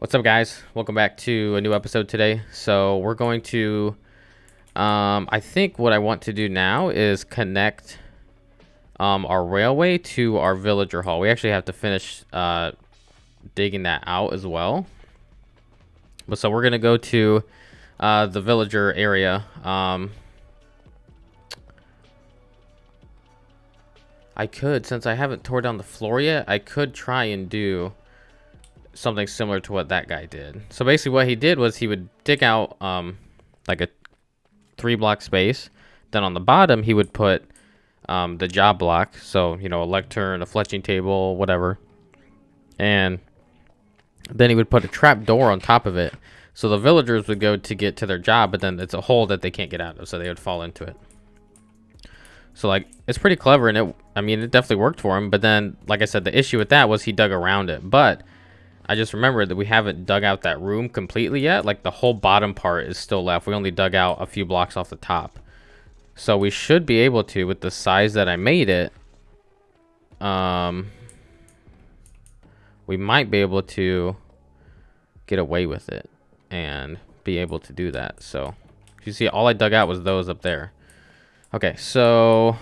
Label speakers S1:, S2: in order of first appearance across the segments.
S1: What's up, guys? Welcome back to a new episode today. So we're going to I think what I want to do now is connect our railway to our villager hall. We actually have to finish digging that out as well. But so we're gonna go to the villager area. I could, since I haven't tore down the floor yet, I could try and do something similar to what that guy did. So basically what he did was he would dig out like a 3-block space. Then on the bottom he would put the job block, so you know, a lectern, a fletching table, whatever. And then he would put a trap door on top of it, so the villagers would go to get to their job, but then it's a hole that they can't get out of, so they would fall into it. So like, it's pretty clever, and it definitely worked for him. But then, like I said, the issue with that was he dug around it. But I just remembered that we haven't dug out that room completely yet. Like, the whole bottom part is still left. We only dug out a few blocks off the top. So we should be able to, with the size that I made it, we might be able to get away with it and be able to do that. So you see, all I dug out was those up there. Okay, so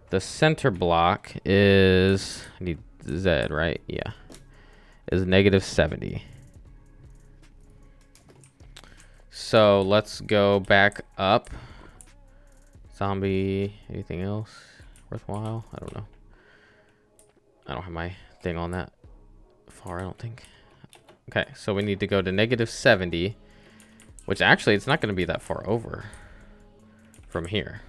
S1: the center block is, I need Z, right? Yeah, is -70. So let's go back up. Zombie, anything else worthwhile? I don't know. I don't have my thing on that far, I don't think. Okay, so we need to go to -70, which actually it's not going to be that far over from here.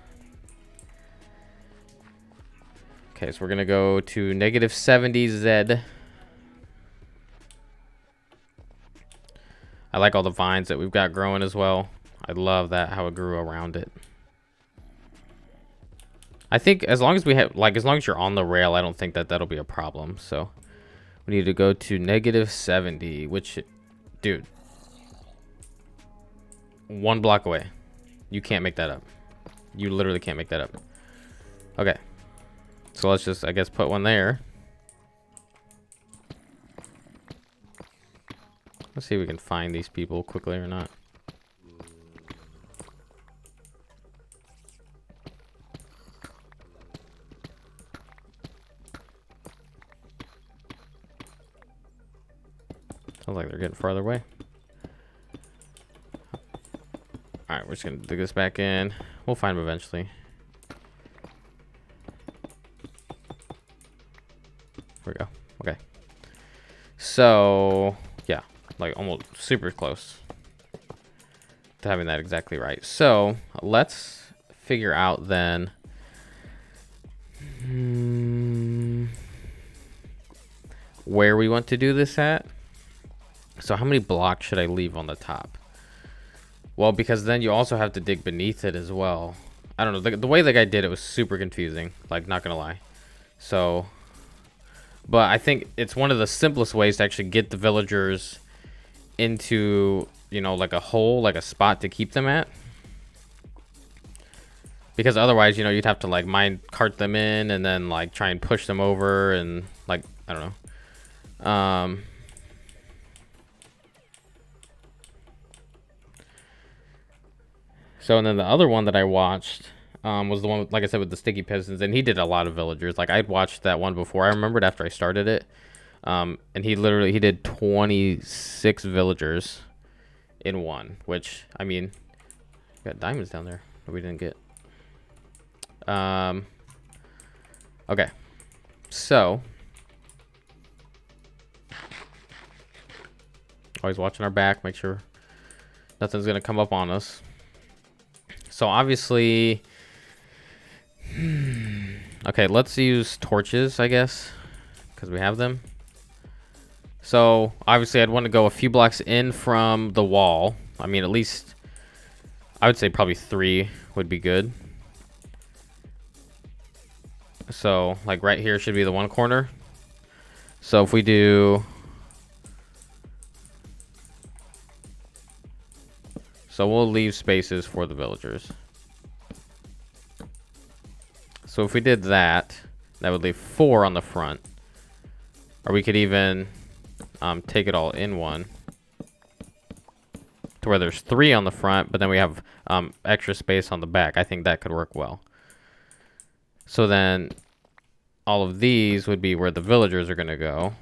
S1: Okay, so we're going to go to -70 Z. I like all the vines that we've got growing as well. I love that, how it grew around it. I think as long as we have, like, as long as you're on the rail, I don't think that that'll be a problem. So we need to go to -70, which, dude, 1 block away. You can't make that up. You literally can't make that up. Okay, so let's just, I guess, put one there. Let's see if we can find these people quickly or not. Sounds like they're getting farther away. Alright, we're just gonna dig this back in. We'll find them eventually. There we go. Okay. So, yeah, like almost super close to having that exactly right. So, let's figure out then. Where we want to do this at. So how many blocks should I leave on the top? Well, because then you also have to dig beneath it as well. I don't know. The way the guy did it was super confusing. Like, not gonna lie. So, but I think it's one of the simplest ways to actually get the villagers into, you know, like a hole, like a spot to keep them at. Because otherwise, you know, you'd have to like mine cart them in and then like try and push them over and like, I don't know. So, and then the other one that I watched was the one, like I said, with the sticky pistons, and he did a lot of villagers. Like, I'd watched that one before. I remembered after I started it, and he did 26 villagers in one, which, I mean, we got diamonds down there that we didn't get. Okay, so always watching our back, make sure nothing's gonna come up on us. So obviously, okay, let's use torches, I guess, because we have them. So obviously I'd want to go a few blocks in from the wall. I mean, at least I would say probably 3 would be good. So like right here should be the one corner. So if we do, so we'll leave spaces for the villagers. So if we did that, that would leave 4 on the front. Or we could even, take it all in one. To where there's 3 on the front, but then we have extra space on the back. I think that could work well. So then all of these would be where the villagers are going to go.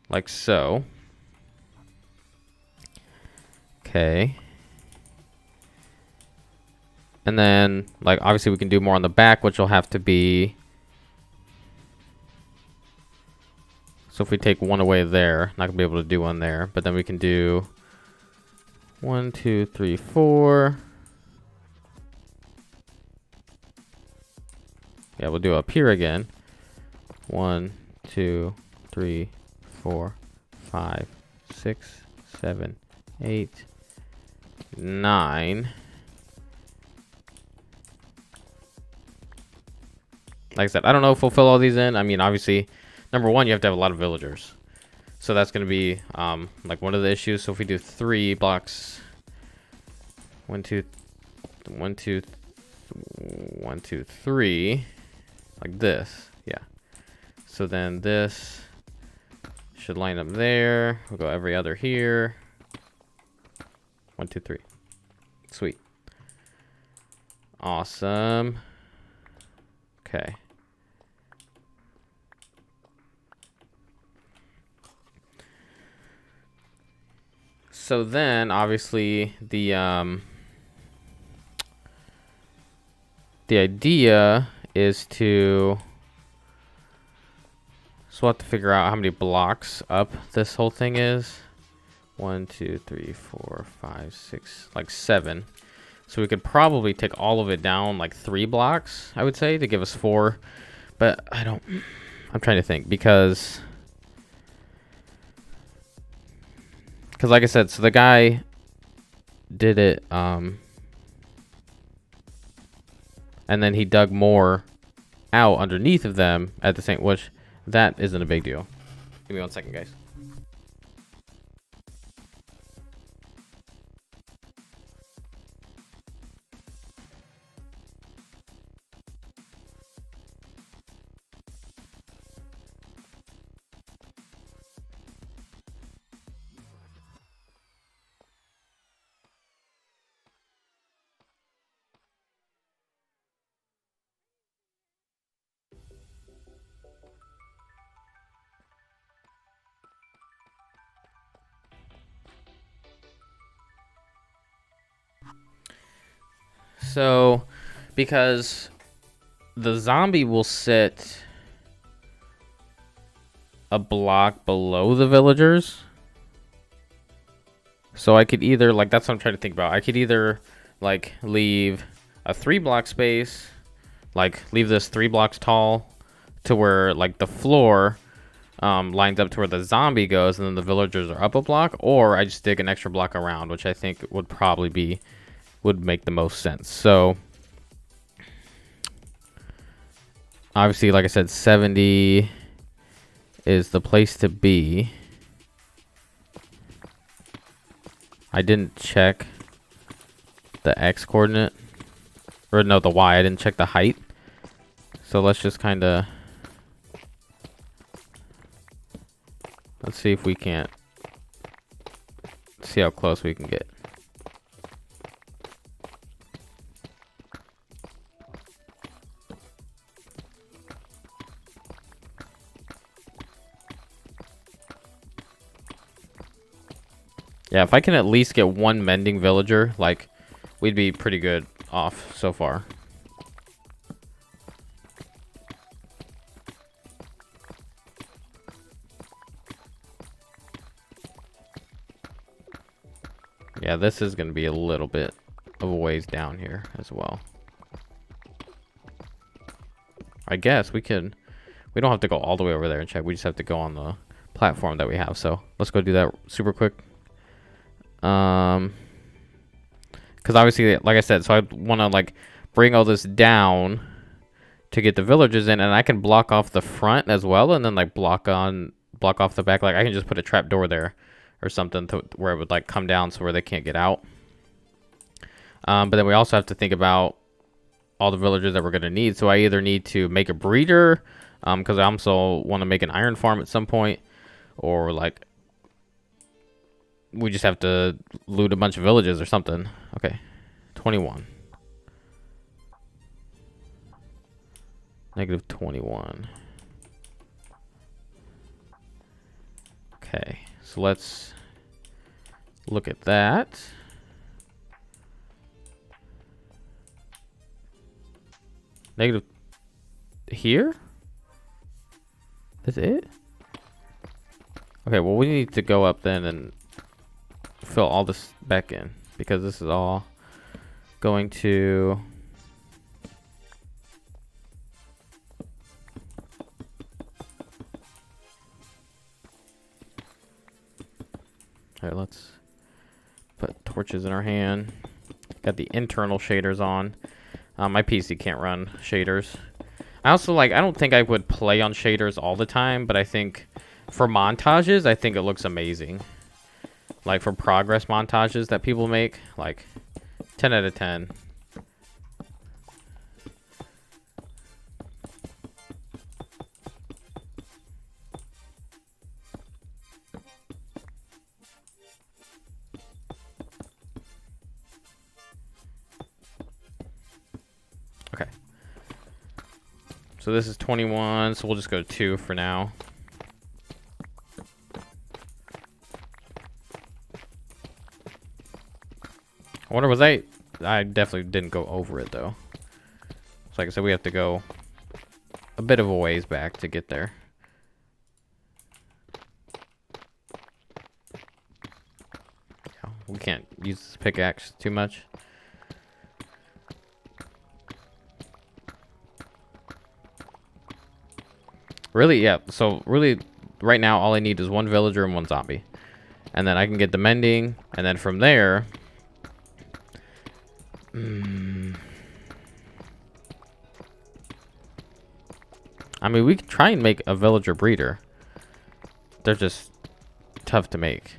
S1: Like so. Okay. And then, like, obviously we can do more on the back, which will have to be... So if we take one away there, not going to be able to do one there. But then we can do 1, 2, 3, 4. Yeah, we'll do up here again. 1, 2, 3, 4, 5, 6, 7, 8, 9. Like I said, I don't know if we'll fill all these in. I mean, obviously, number one, you have to have a lot of villagers. So that's going to be like one of the issues. So if we do 3 blocks, 1, 2, 1, 2, 1, 2, 3, like this. Yeah. So then this should line up there. We'll go every other here. 1, 2, 3. Sweet. Awesome. Okay. So then, obviously, the idea is to... So we'll have to figure out how many blocks up this whole thing is. 1, 2, 3, 4, 5, 6, like 7. So we could probably take all of it down like 3 blocks, I would say, to give us 4. But I don't... I'm trying to think, because like I said, so the guy did it, and then he dug more out underneath of them at the same, which that isn't a big deal. Give me 1 second, guys. So, because the zombie will sit a block below the villagers. So I could either, like, that's what I'm trying to think about. I could either, like, leave a 3-block space, like, leave this 3 blocks tall to where, like, the floor lines up to where the zombie goes, and then the villagers are up a block, or I just dig an extra block around, which I think would probably be, would make the most sense. So obviously, like I said, 70 is the place to be. I didn't check the X coordinate, or no, the Y. I didn't check the height. So let's just kind of, let's see if we can't, see how close we can get. Yeah, if I can at least get 1 mending villager, like, we'd be pretty good off so far. Yeah, this is going to be a little bit of a ways down here as well. I guess we could, we don't have to go all the way over there and check. We just have to go on the platform that we have. So let's go do that super quick. Because obviously, like I said, so I want to, like, bring all this down to get the villagers in, and I can block off the front as well, and then, like, block off the back. Like, I can just put a trap door there, or something to where it would like come down so where they can't get out. But then we also have to think about all the villagers that we're going to need. So I either need to make a breeder, because I also want to make an iron farm at some point, or like we just have to loot a bunch of villages or something. Okay, 21. Negative 21. Okay, so let's look at that. Negative here? That's it? Okay, well we need to go up then and fill all this back in, because this is all going to Alright, let's put torches in our hand. Got the internal shaders on. My PC can't run shaders. I also I don't think I would play on shaders all the time, but I think for montages, I think it looks amazing. Like for progress montages that people make, like 10 out of 10. Okay. So this is 21, so we'll just go 2 for now. I wonder, was I definitely didn't go over it though. So like I said, we have to go a bit of a ways back to get there. Yeah, we can't use this pickaxe too much. Really, yeah, so really right now all I need is 1 villager and 1 zombie. And then I can get the mending, and then from there I mean, we could try and make a villager breeder. They're just tough to make.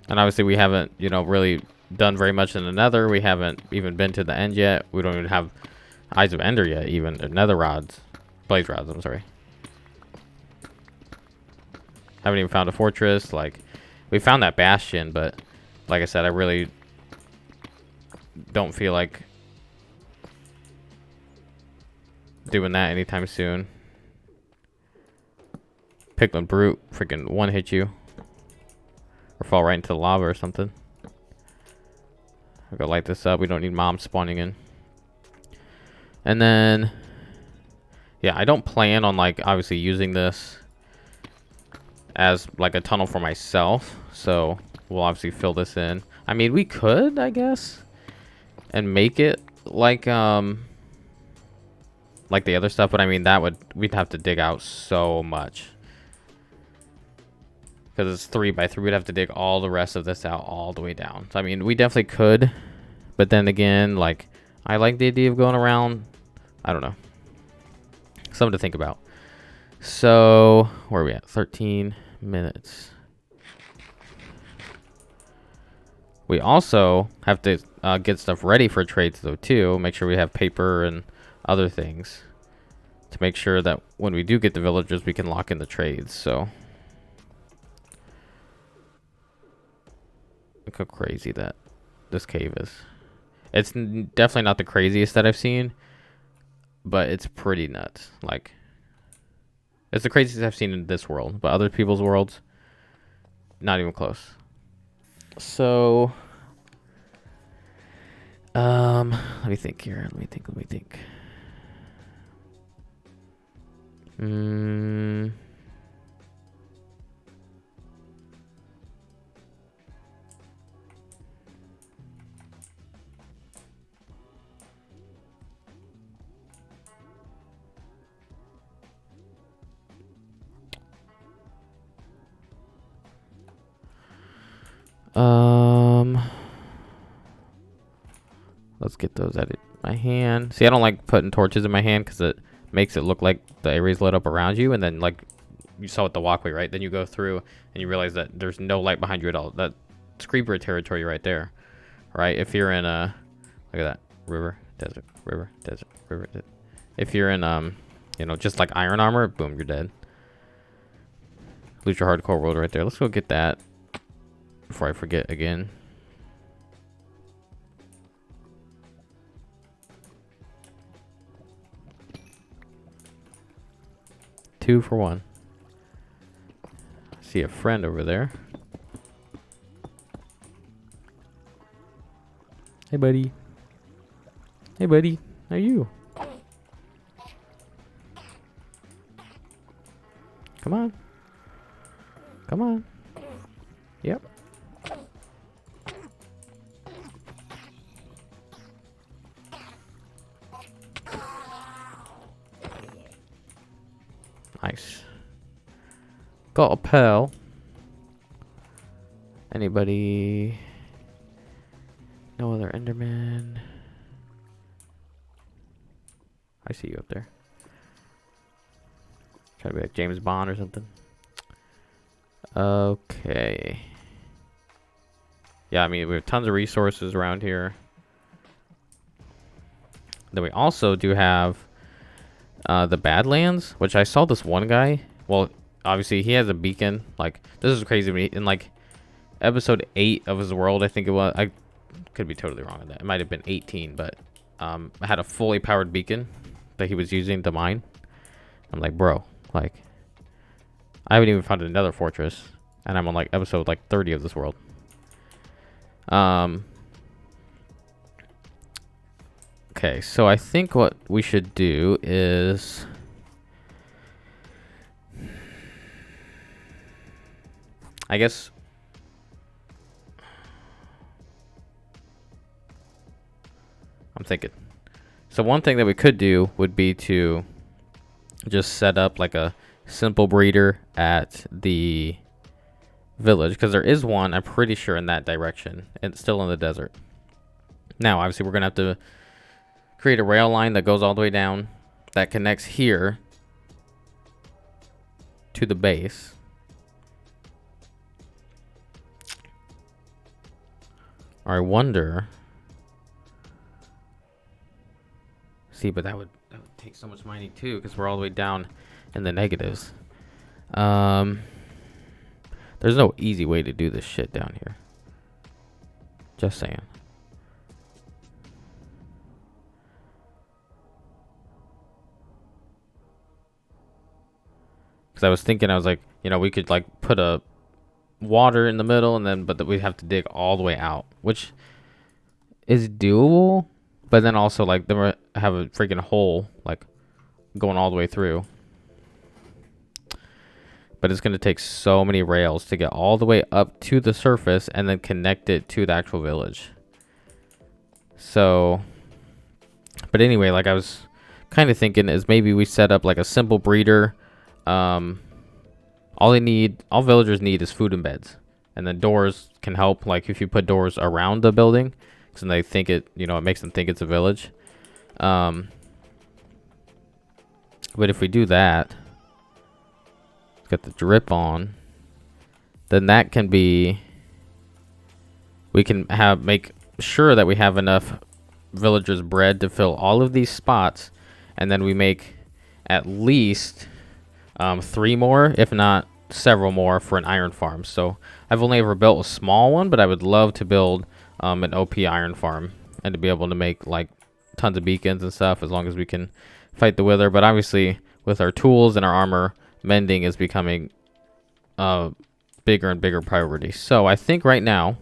S1: And obviously we haven't, you know, really done very much in the Nether. We haven't even been to the end yet. We don't even have Eyes of Ender yet, even. Or Nether rods. Blaze rods, I'm sorry. Haven't even found a fortress. Like, we found that bastion, but like I said, I really don't feel like doing that anytime soon. Piglin Brute freaking one hit you. Or fall right into the lava or something. I'll go light this up. We don't need mobs spawning in. And then, yeah, I don't plan on, like, obviously using this as, like, a tunnel for myself. So, we'll obviously fill this in. I mean, we could, I guess, and make it like the other stuff. But, I mean, we'd have to dig out so much. Because it's 3 by 3, we'd have to dig all the rest of this out all the way down. So, I mean, we definitely could. But then again, like, I like the idea of going around. I don't know. Something to think about. So, where are we at? 13 minutes. We also have to get stuff ready for trades, though, too. Make sure we have paper and other things. To make sure that when we do get the villagers, we can lock in the trades, so... Look how crazy that this cave is. It's definitely not the craziest that I've seen, but it's pretty nuts. Like, it's the craziest I've seen in this world, but other people's worlds, not even close. So, let me think here. Let me think. Let's get those out of my hand. See, I don't like putting torches in my hand because it makes it look like the area's lit up around you, and then like you saw with the walkway, right? Then you go through and you realize that there's no light behind you at all. That's creeper territory right there, right? If you're in a, look at that, river, desert, river, desert, river, desert. If you're in you know, just like iron armor, boom, you're dead. Lose your hardcore world right there. Let's go get that before I forget again. Two for one. See a friend over there. Hey, buddy. Hey, buddy. How are you? Come on. Come on. Yep. Nice. Got a pearl. Anybody? No other Enderman. I see you up there. Try to be like James Bond or something. Okay. Yeah, I mean, we have tons of resources around here. Then we also do have the Badlands, which I saw this one guy. Well, obviously he has a beacon. Like, this is crazy to me. In like episode 8 of his world, I think it was. I could be totally wrong on that. It might have been 18, but I had a fully powered beacon that he was using to mine. I'm like, bro, like, I haven't even found another fortress, and I'm on like episode like 30 of this world. Okay, so I think what we should do is I guess I'm thinking. So one thing that we could do would be to just set up like a simple breeder at the village, because there is one, I'm pretty sure, in that direction, and it's still in the desert. Now, obviously, we're gonna have to create a rail line that goes all the way down, that connects here to the base. Or I wonder. See, but that would take so much mining too, because we're all the way down in the negatives. There's no easy way to do this shit down here. Just saying. Because I was thinking, I was like, you know, we could like put a water in the middle, and then but we'd have to dig all the way out, which is doable. But then also, like, then we have a freaking hole like going all the way through. But it's going to take so many rails to get all the way up to the surface and then connect it to the actual village. So, but anyway, like I was kind of thinking is maybe we set up like a simple breeder. All villagers need is food and beds. And then doors can help, like if you put doors around the building, because they think it, you know, it makes them think it's a village. But if we do that, got the drip on, then that can be, we can make sure that we have enough villagers bread to fill all of these spots, and then we make at least 3 more, if not several more, for an iron farm. So I've only ever built a small one, but I would love to build an OP iron farm and to be able to make like tons of beacons and stuff, as long as we can fight the wither. But obviously with our tools and our armor, mending is becoming a bigger and bigger priority. So I think right now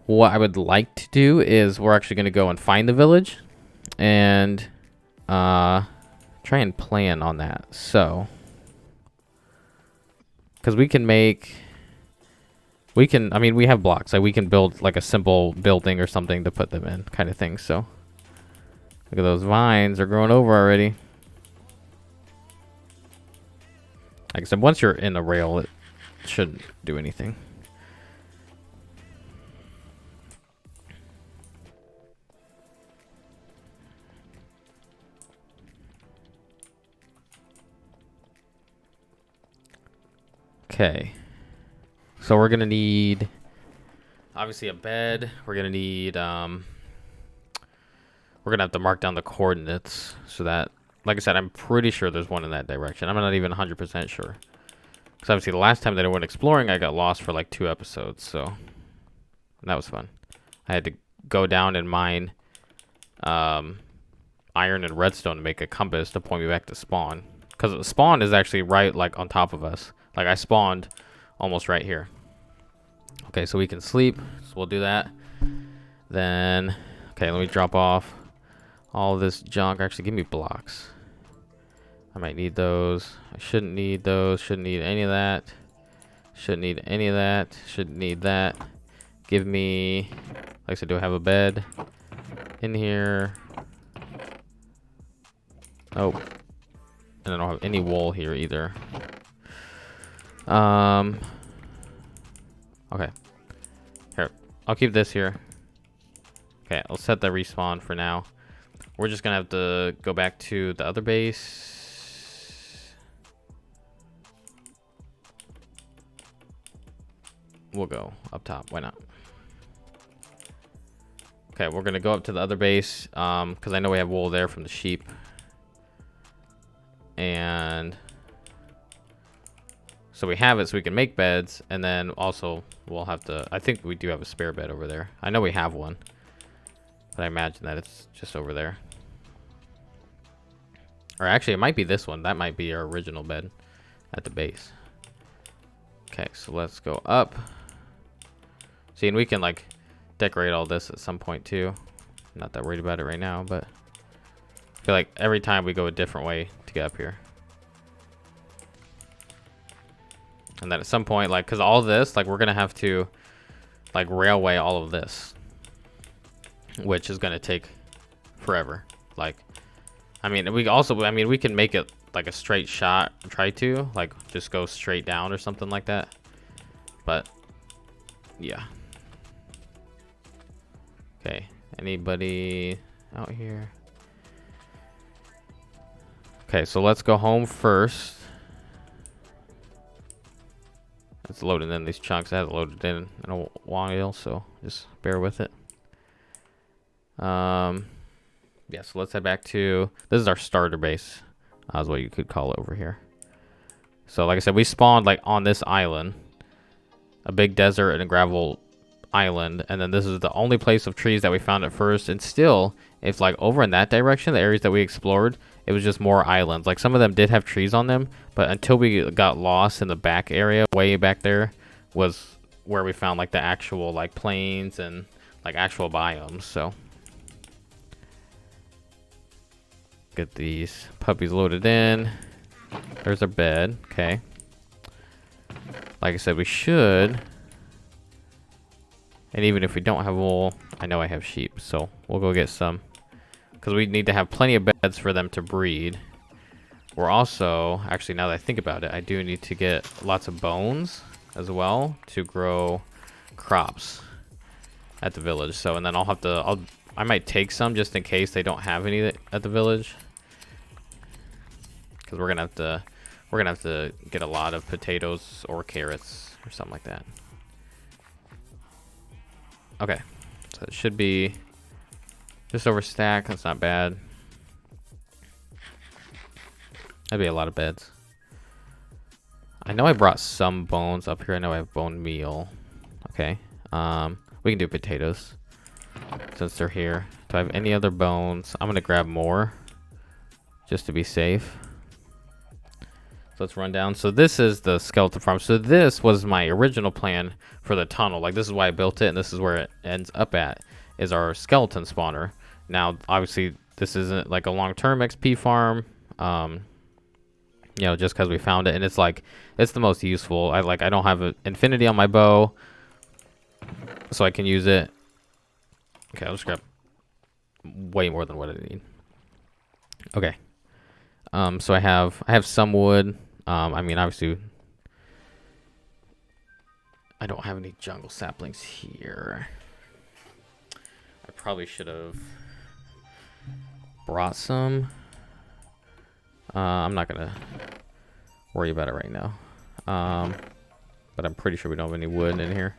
S1: what I would like to do is we're actually going to go and find the village and try and plan on that. So because we have blocks, like we can build like a simple building or something to put them in, kind of thing. So look at those vines, are growing over already. Like I said, once you're in a rail, it shouldn't do anything. Okay. So we're gonna need obviously a bed. We're gonna need we're gonna have to mark down the coordinates so that, like I said, I'm pretty sure there's one in that direction. I'm not even 100% sure. Because obviously the last time that I went exploring, I got lost for like 2 episodes, so that was fun. I had to go down and mine iron and redstone to make a compass to point me back to spawn. Because the spawn is actually right like on top of us. Like I spawned almost right here. Okay, so we can sleep. So we'll do that. Then, okay, let me drop off all this junk. Actually, give me blocks. I might need those. I shouldn't need those. Shouldn't need any of that. Shouldn't need any of that. Shouldn't need that. Give me, like I said, do I have a bed in here? Oh. And I don't have any wool here either. Okay. Here, I'll keep this here. Okay, I'll set the respawn for now. We're just gonna have to go back to the other base. We'll go up top. Why not? Okay, we're gonna go up to the other base because I know we have wool there from the sheep. And so we have it so we can make beds, and then also we'll have to, I think we do have a spare bed over there. I know we have one, but I imagine that it's just over there. Or actually it might be this one. That might be our original bed at the base. Okay, so let's go up. See, and we can like decorate all this at some point too. Not that worried about it right now, but I feel like every time we go a different way to get up here. And then at some point, like, because all this, like, we're going to have to, like, railway all of this. Which is going to take forever. Like, I mean, we also, I mean, we can make it, like, a straight shot. Try to, like, just go straight down or something like that. But, yeah. Okay, anybody out here? Okay, so let's go home first. It's loading in these chunks. I haven't loaded in a while, so just bear with it. Yeah, so let's head back to, this is our starter base, is what you could call it over here. So like I said, we spawned like on this island, a big desert and a gravel island, and then this is the only place of trees that we found at first. And still, if like over in that direction, the areas that we explored, it was just more islands. Like some of them did have trees on them, but until we got lost in the back area, way back there, was where we found like the actual like plains and like actual biomes. So get these puppies loaded in. There's our bed. Okay, like I said, we should, and even if we don't have wool, I know I have sheep, so we'll go get some, because we need to have plenty of beds for them to breed. We're also, actually, now that I think about it, I do need to get lots of bones as well to grow crops at the village. So, and then I'll have to, I might take some just in case they don't have any at the village, because we're gonna have to get a lot of potatoes or carrots or something like that. Okay, so it should be just over stack. That's not bad. That'd be a lot of beds. I know I brought some bones up here. I know I have bone meal. Okay. We can do potatoes since they're here. Do I have any other bones? I'm gonna grab more just to be safe. So let's run down. So this is the skeleton farm. So this was my original plan for the tunnel. Like this is why I built it, and this is where it ends up at, is our skeleton spawner. Now, obviously, this isn't like a long-term XP farm. You know, just because we found it, and it's like, it's the most useful. I don't have an infinity on my bow, so I can use it. Okay, I'll just grab way more than what I need. Okay. So I have some wood. I mean, obviously, I don't have any jungle saplings here. I probably should have brought some. I'm not gonna worry about it right now. but I'm pretty sure we don't have any wood in here.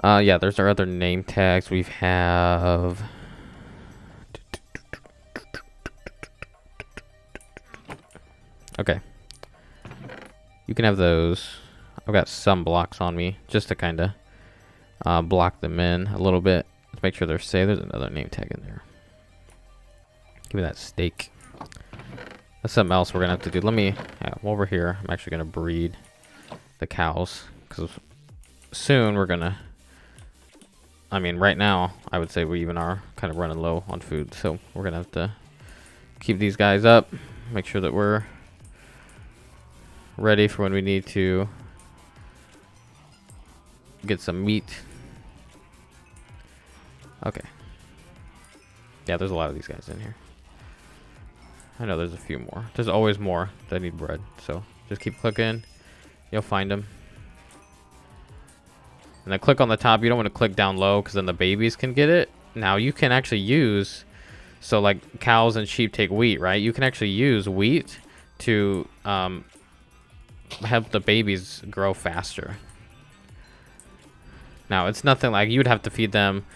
S1: Yeah, there's our other name tags. We have... Okay. You can have those. I've got some blocks on me just to kind of block them in a little bit. Let's make sure they're safe. There's another name tag in there. Give me that steak. That's something else we're going to have to do. Let me... Yeah, over here, I'm actually going to breed the cows. Because soon we're going to... I mean, right now, I would say we even are kind of running low on food. So we're going to have to keep these guys up. Make sure that we're ready for when we need to get some meat. Okay. Yeah, there's a lot of these guys in here. I know there's a few more. There's always more that need bread. So just keep clicking. You'll find them. And then click on the top. You don't want to click down low because then the babies can get it. Now you can actually use... So like cows and sheep take wheat, right? You can actually use wheat to help the babies grow faster. Now it's nothing like you'd have to feed them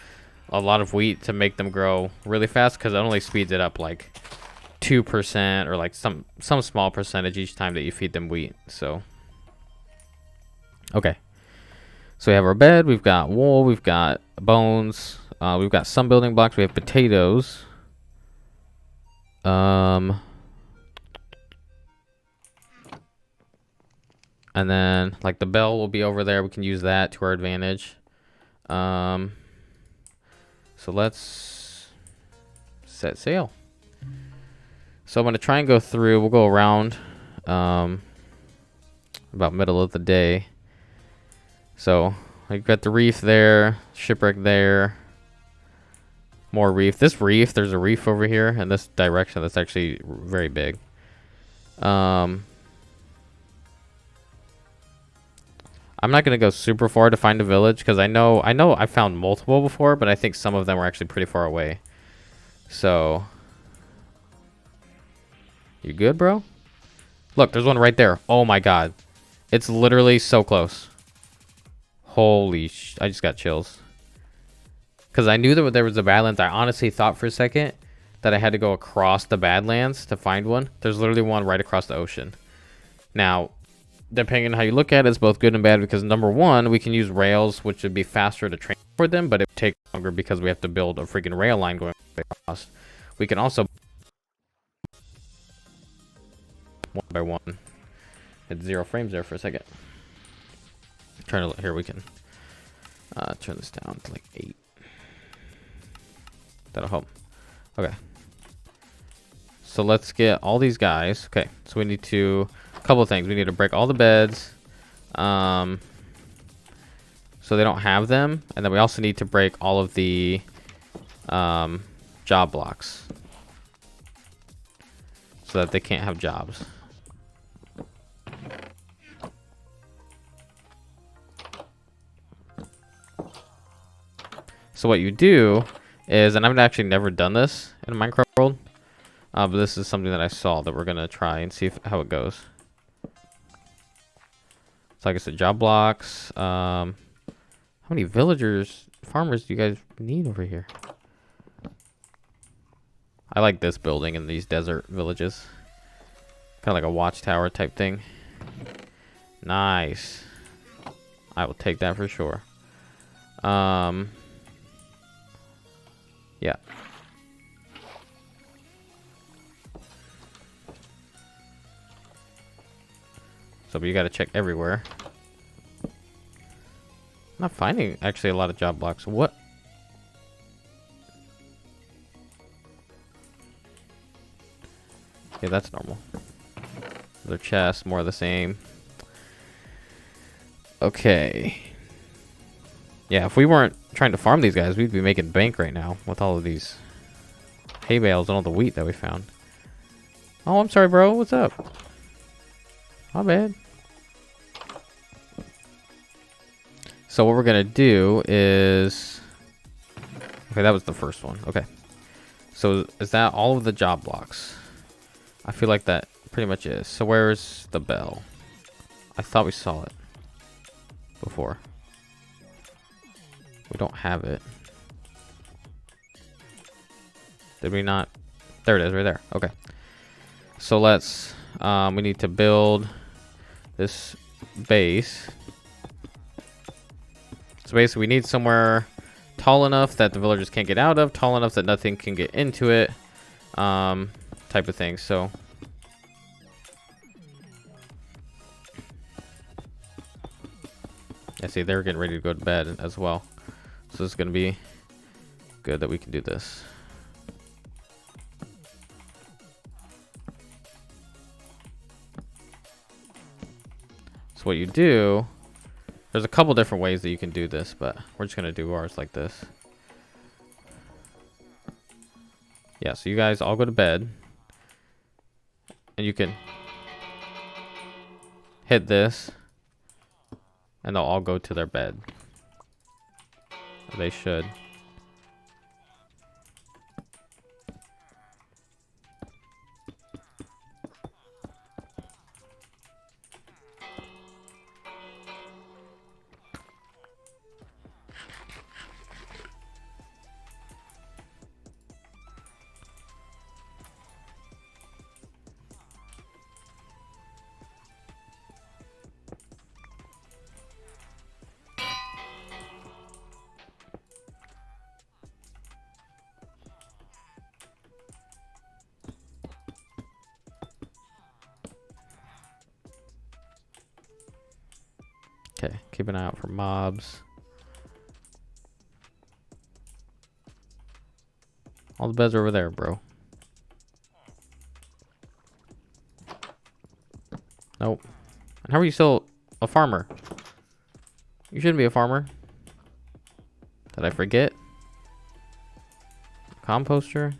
S1: a lot of wheat to make them grow really fast because it only speeds it up like 2% or like some small percentage each time that you feed them wheat. So okay, so we have our bed, we've got wool, we've got bones, we've got some building blocks, we have potatoes. And then like the bell will be over there. We can use that to our advantage. So let's set sail. So I'm going to try and go through. We'll go around about middle of the day. So I've got the reef there, shipwreck there, more reef. This reef, there's a reef over here in this direction that's actually very big. I'm not going to go super far to find a village because I know I found multiple before, but I think some of them were actually pretty far away. So, you good, bro? Look, there's one right there. Oh my god. It's literally so close. Holy I just got chills. Because I knew that there was a Badlands. I honestly thought for a second that I had to go across the Badlands to find one. There's literally one right across the ocean. Now, depending on how you look at it, it's both good and bad because number one, we can use rails, which would be faster to transport them, but it would take longer because we have to build a freaking rail line going across. We can also one by one. Hit 0 frames there for a second. Trying to here we can turn this down to like 8. That'll help. Okay. So let's get all these guys. Okay, so we need to a couple of things. We need to break all the beds so they don't have them, and then we also need to break all of the job blocks so that they can't have jobs. So what you do is, and I've actually never done this in Minecraft world, but this is something that I saw that we're gonna try and see how it goes. So like I said, job blocks. How many villagers, farmers do you guys need over here? I like this building in these desert villages. Kind of like a watchtower type thing. Nice. I will take that for sure. Yeah. So, but you got to check everywhere. I'm not finding actually a lot of job blocks. What? Yeah, that's normal. Their chests, more of the same. Okay. Yeah, if we weren't trying to farm these guys, we'd be making bank right now with all of these hay bales and all the wheat that we found. Oh, I'm sorry, bro. What's up? My bad. So what we're going to do is... Okay, that was the first one. Okay. So is that all of the job blocks? I feel like that pretty much is. So where's the bell? I thought we saw it before. We don't have it. Did we not? There it is, right there. Okay. So let's, we need to build this base. So basically we need somewhere tall enough that the villagers can't get out of, tall enough that nothing can get into it, type of thing. So I see they're getting ready to go to bed as well. So it's going to be good that we can do this. So what you do, there's a couple different ways that you can do this, but we're just going to do ours like this. Yeah, so you guys all go to bed. And you can hit this. And they'll all go to their bed. They should. Okay, keep an eye out for mobs. All the beds are over there, bro. Nope. And how are you still a farmer? You shouldn't be a farmer. Did I forget? Composter?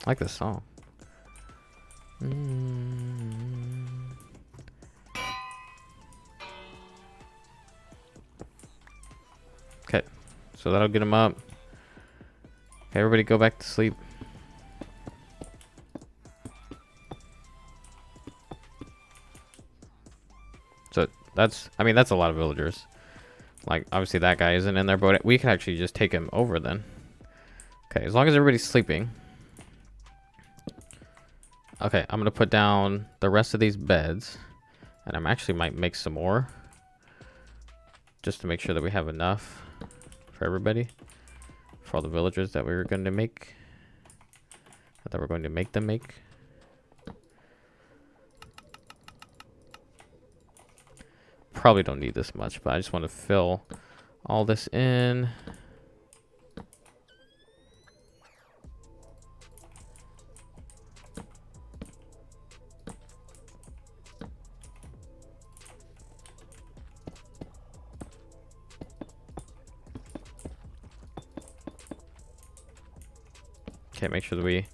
S1: I like this song. Okay, so that'll get him up. Okay, everybody go back to sleep. So that's, I mean, that's a lot of villagers. Like, obviously that guy isn't in there, but we can actually just take him over then. Okay, as long as everybody's sleeping. Okay, I'm gonna put down the rest of these beds, and I'm actually might make some more, just to make sure that we have enough for everybody, for all the villagers that we were going to make, that we're going to make them make. Probably don't need this much, but I just want to fill all this in. Okay, make sure that we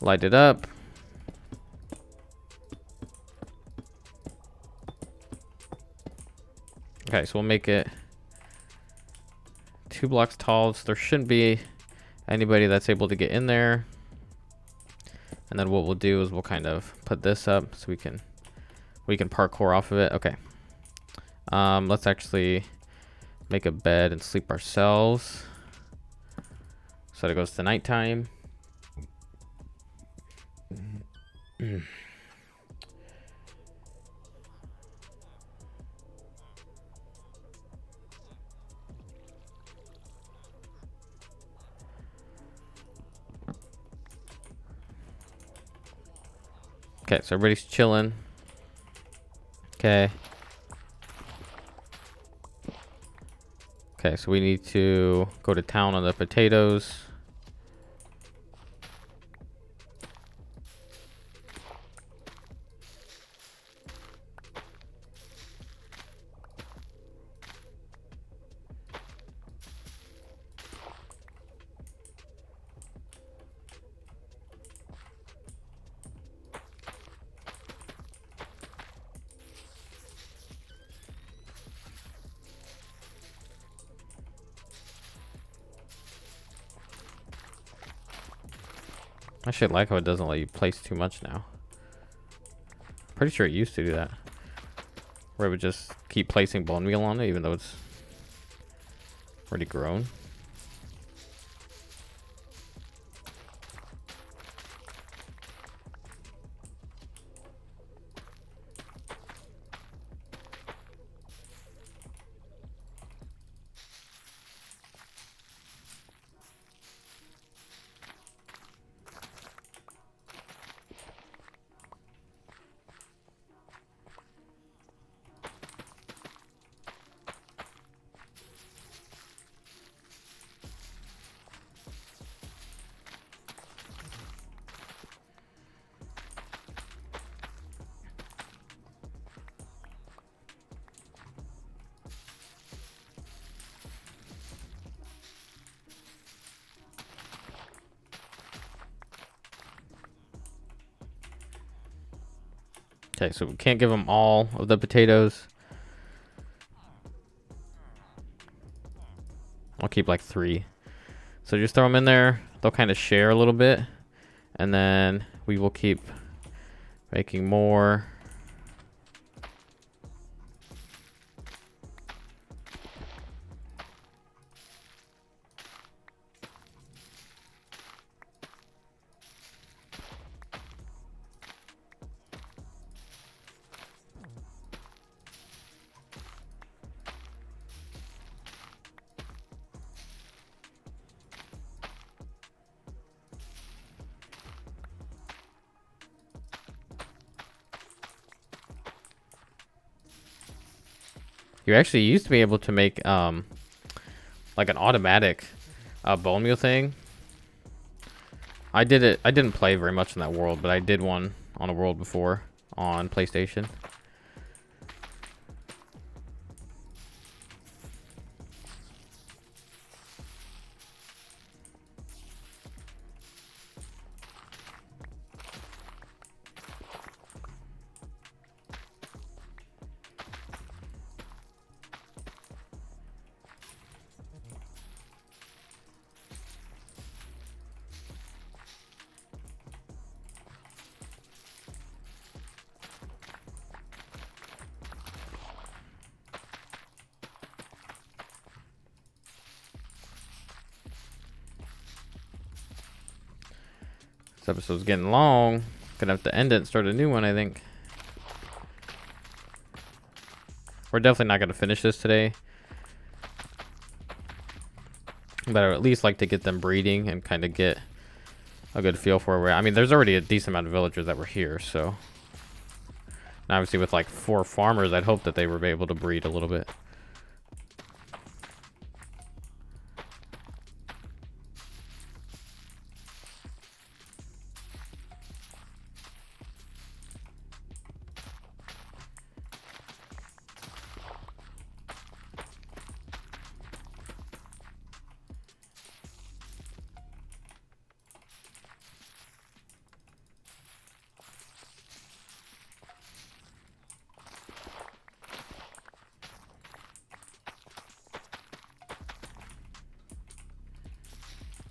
S1: light it up. Okay, so we'll make it 2 blocks tall, so there shouldn't be anybody that's able to get in there. And then what we'll do is we'll kind of put this up so we can parkour off of it. Okay. Let's actually make a bed and sleep ourselves. So it goes to nighttime. Okay, so everybody's chilling. Okay. Okay, so we need to go to town on the potatoes. I should like how it doesn't let you place too much now. Pretty sure it used to do that, where it would just keep placing bone meal on it even though it's already grown. Okay, so we can't give them all of the potatoes. I'll keep like 3. So just throw them in there. They'll kind of share a little bit. And then we will keep making more. You actually used to be able to make like an automatic bone meal thing. I did it. I didn't play very much in that world, but I did one on a world before on PlayStation. This episode's getting long. Gonna have to end it and start a new one, I think. We're definitely not gonna finish this today. But I would at least like to get them breeding and kind of get a good feel for where. I mean, there's already a decent amount of villagers that were here, so. And obviously with like 4 farmers, I'd hope that they were able to breed a little bit.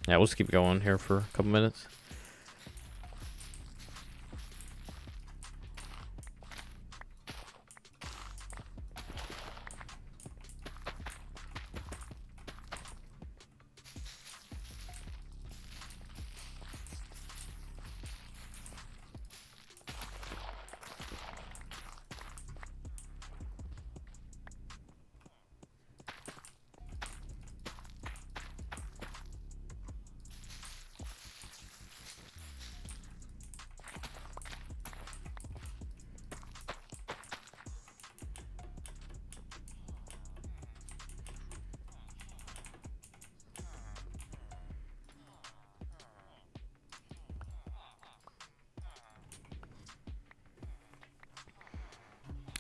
S1: Yeah, we'll just keep going here for a couple minutes.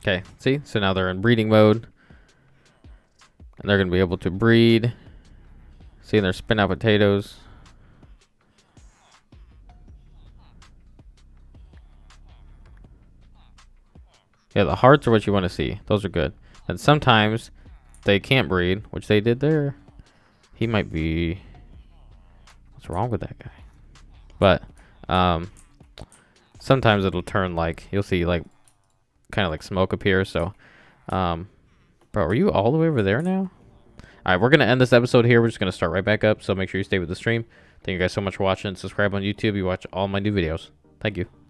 S1: Okay, see? So now they're in breeding mode. And they're going to be able to breed. See, they're spitting out potatoes. Yeah, the hearts are what you want to see. Those are good. And sometimes they can't breed, which they did there. He might be... What's wrong with that guy? But sometimes it'll turn like... You'll see like kind of like smoke appear. So, bro, are you all the way over there now? All right, we're going to end this episode here. We're just going to start right back up. So make sure you stay with the stream. Thank you guys so much for watching. Subscribe on YouTube. You watch all my new videos. Thank you.